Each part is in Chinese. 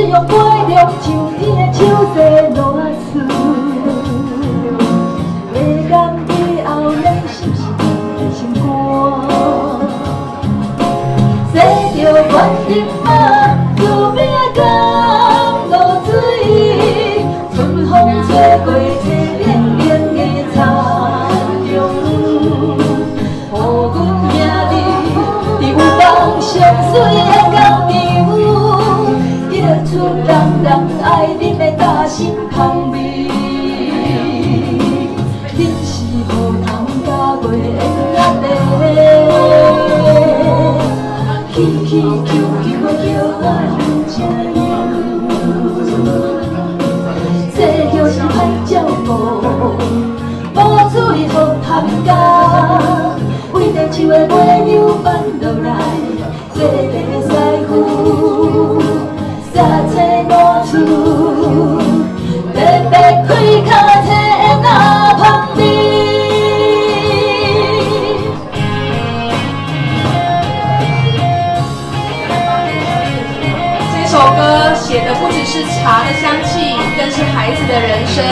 用杯量秋天的手势乱刺，会感以后咱是不是的心肝？洗着原因嘛，路边江落水，春风吹过青冷冷的田中，予阮兄弟伫有梦上水的工场。出人爱恁的大心香味，恁是无通甲月圆仔地，起起求求的叫我真样。这就是歹照顾，无水互探家，为着树的尾柳挽落来，这个师傅。三菜满厝，白白开脚车那香味。这首歌写的不只是茶的香气，更是孩子的人生。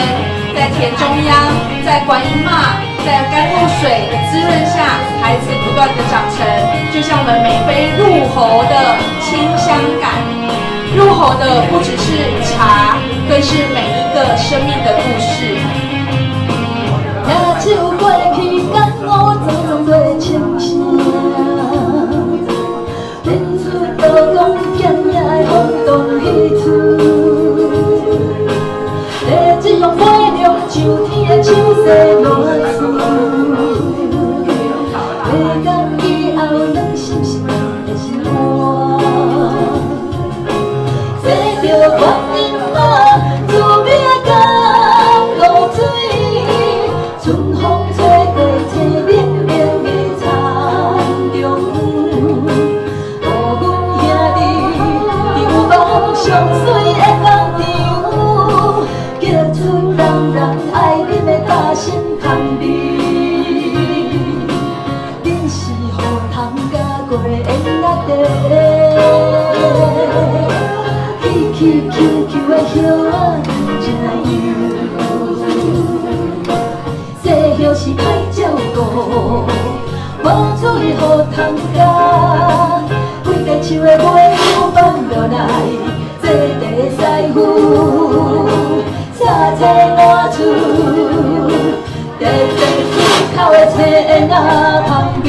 在田中央，在观音妈，在甘露水的滋润下，孩子不断的长成，就像我们每杯入喉的清香感。入喉的不只是茶，更是每一个生命的故事。野树过去，甘乌丛做青声，连出刀光剑也会轰动彼此。地只用飞量秋天的手势乱刺，会感以后咱是不是的心肝？洗着原因嘛，路边江落水，春风吹过青冷冷的田中，予阮兄弟伫有梦上水的工场，结出人爱恁的大心香味，恁是予通甲月圆仔地。起求求的叶仔真样，细叶是歹照顾，无水互通加，规个树的尾柳挽落来，这地师傅三菜满厝，白白开口的青仔香味。